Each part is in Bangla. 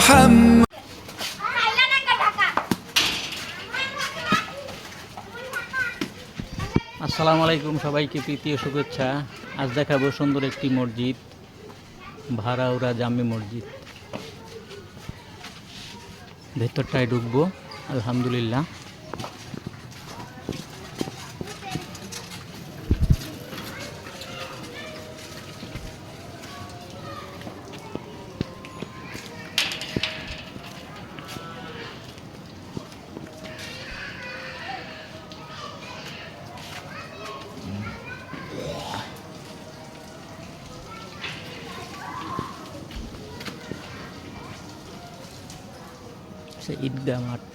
محمد. আসসালামু আলাইকুম, সবাইকে প্রীতি ও শুভেচ্ছা। আজ দেখাবো সুন্দর একটি মসজিদ, ভাড়াউরা জামে মসজিদ। ভেতরটায় ঢুকবো আলহামদুলিল্লাহ। ঈদগাহ মাঠ।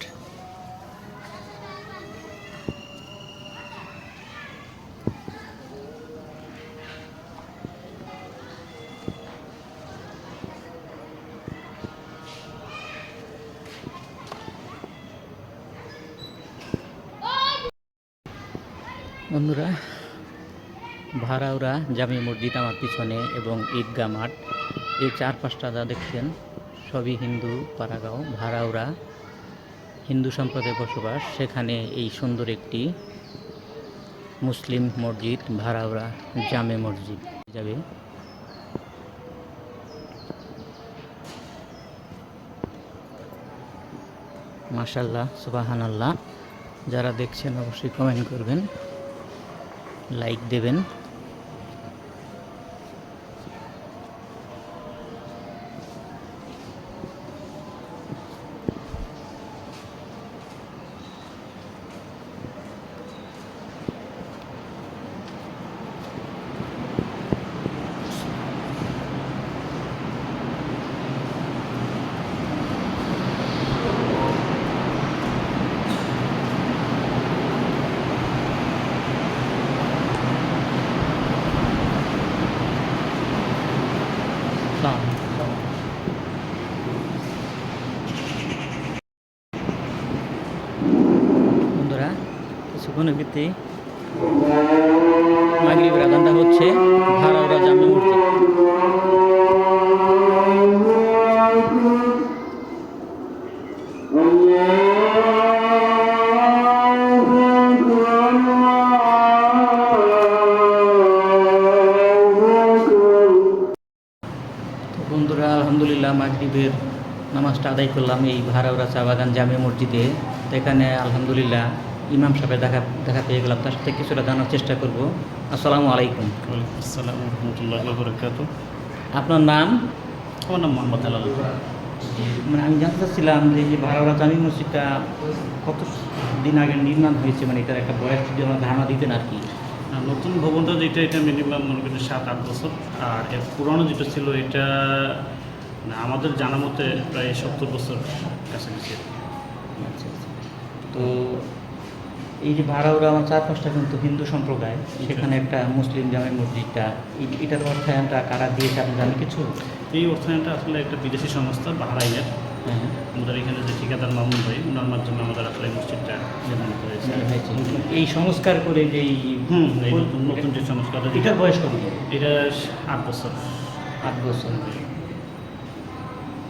বন্ধুরা, ভাড়াউরা জামি মসজিদ আমার পিছনে এবং ঈদগাহ মাঠ, এই চারপাশটা যা দেখছেন সবই হিন্দু পাড়াগাঁও। ভাড়াউরা হিন্দু সম্প্রদায়ে বসবাস, সেখানে এই সুন্দর একটি মুসলিম মসজিদ ভাড়াউরা জামে মসজিদ যাবে। মাশাআল্লাহ, সুবহানাল্লাহ। যারা দেখছেন অবশ্যই কমেন্ট করবেন, লাইক দেবেন। বন্ধুরা, কিছুক্ষণের ভিত্তি মাগরিবের আযানটা হচ্ছে ভাড়াউরা জামে মসজিদ। বন্ধুরা, আলহামদুলিল্লাহ মাগরিবের নামাজটা আদায় করলাম এই ভাড়াউরা চা বাগান জামে মসজিদে। তো এখানে আলহামদুলিল্লাহ ইমাম সাহেবের দেখা পেয়ে গেলাম, তার সাথে কিছুটা জানার চেষ্টা করব। আসসালামু আলাইকুম। ওয়ালাইকুম আসসালাম ওয়া রাহমাতুল্লাহি ওয়া বারাকাতুহু। আপনার নাম? আমার নাম মোহাম্মদ হেলাল। মানে আমি জানতে চাচ্ছিলাম যে এই যে ভাড়াউরা জামি মসজিদটা কত দিন আগে নির্মাণ হয়েছে, মানে এটার একটা বয়স যদি আমার ধারণা দিতেন আর কি। নতুন ভবনটা যেটা, এটা মিনিমাম মনে করি 7-8 বছর। আর এর পুরনো যেটা ছিল এটা আমাদের জানা মতে প্রায় 70 বছর কাছাকাছি। আচ্ছা আচ্ছা। তো এই যে ভাড়াউরা আমার চারপাশটা কিন্তু হিন্দু সম্প্রদায়, সেখানে একটা মুসলিম জামে মসজিদটা, এটার অর্থায়নটা কারা দিয়েছে আপনি জানেন কিছু? এই অর্থায়নটা আসলে একটা বিদেশি সংস্থা বাহরাইনের। হ্যাঁ, আমাদের এখানে যে ঠিকাদার মামুন ভাই, ওনার মাধ্যমে আমাদের আসলে এই মসজিদটা নির্মাণ করেছে। এই সংস্কার করে যে এই নতুন যে সংস্কার, এটার বয়স কত? এটা 8 বছর। 8 বছর।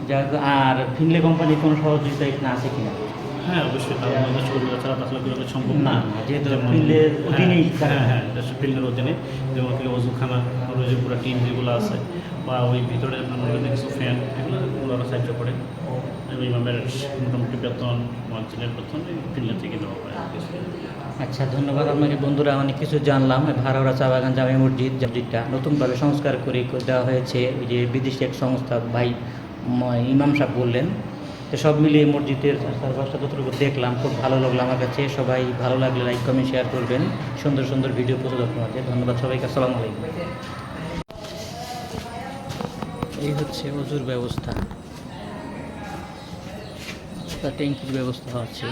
যাক, আর ফিনলে কোম্পানির কোনো সহযোগিতা এখানে আছে কিনা? হ্যাঁ, অবশ্যই। তারা আমাদের সহযোগিতা ছাড়া আসলে কীভাবে সম্ভব না, যেহেতু ফিনলের অধীনেই। হ্যাঁ, ফিল্ডের অধীনে। যেমন কি অজুখানা, ওই যে পুরো টিম যেগুলো আছে, বা ওই ভিতরে কিছু ফ্যান, এগুলো ওনারা সাহায্য করে। ইমামের মোটামুটি বেতন, মসজিদের বেতন এই ফিল্ডের থেকে দেওয়া হয়। আচ্ছা, ধন্যবাদ আপনাকে। বন্ধুরা, অনেক কিছু জানলাম। ভাড়াউরা চা বাগান জামে মসজিদটা নতুনভাবে সংস্কার করে দেওয়া হয়েছে, ওই যে বিদেশি এক সংস্থা ভাই ইমাম সাহেব বললেন। তো সব মিলিয়ে মসজিদের চারপাশটা যতটুকু দেখলাম খুব ভালো লাগলো আমার কাছে। সবাই ভালো লাগলে লাইক কমেন্ট শেয়ার করবেন, সুন্দর সুন্দর ভিডিও প্রস্তুত আপনাদের। ধন্যবাদ সবাইকে। আসসালামু আলাইকুম। এই হচ্ছে অজুর ব্যবস্থা, ট্যাঙ্কির ব্যবস্থা আছে।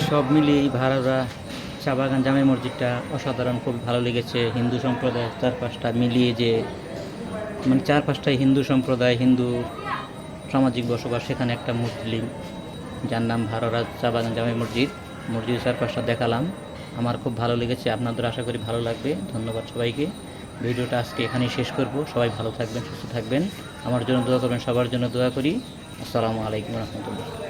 সব মিলিয়ে এই ভাড়াউরা চা বাগান জামে মসজিদটা অসাধারণ, খুব ভালো লেগেছে। হিন্দু সম্প্রদায়ের চারপাশটা মিলিয়ে যে, মানে চারপাশটাই হিন্দু সম্প্রদায়, হিন্দু সামাজিক বসবাস, সেখানে একটা মুসলিম যার নাম ভারোরা চা বাগান জামে মসজিদ। মসজিদের চারপাশটা দেখালাম, আমার খুব ভালো লেগেছে, আপনাদের আশা করি ভালো লাগবে। ধন্যবাদ সবাইকে। ভিডিওটা আজকে এখানেই শেষ করব। সবাই ভালো থাকবেন, সুস্থ থাকবেন, আমার জন্য দোয়া করবেন, সবার জন্য দোয়া করি। আসসালামু আলাইকুম রহমতুল্লাহ।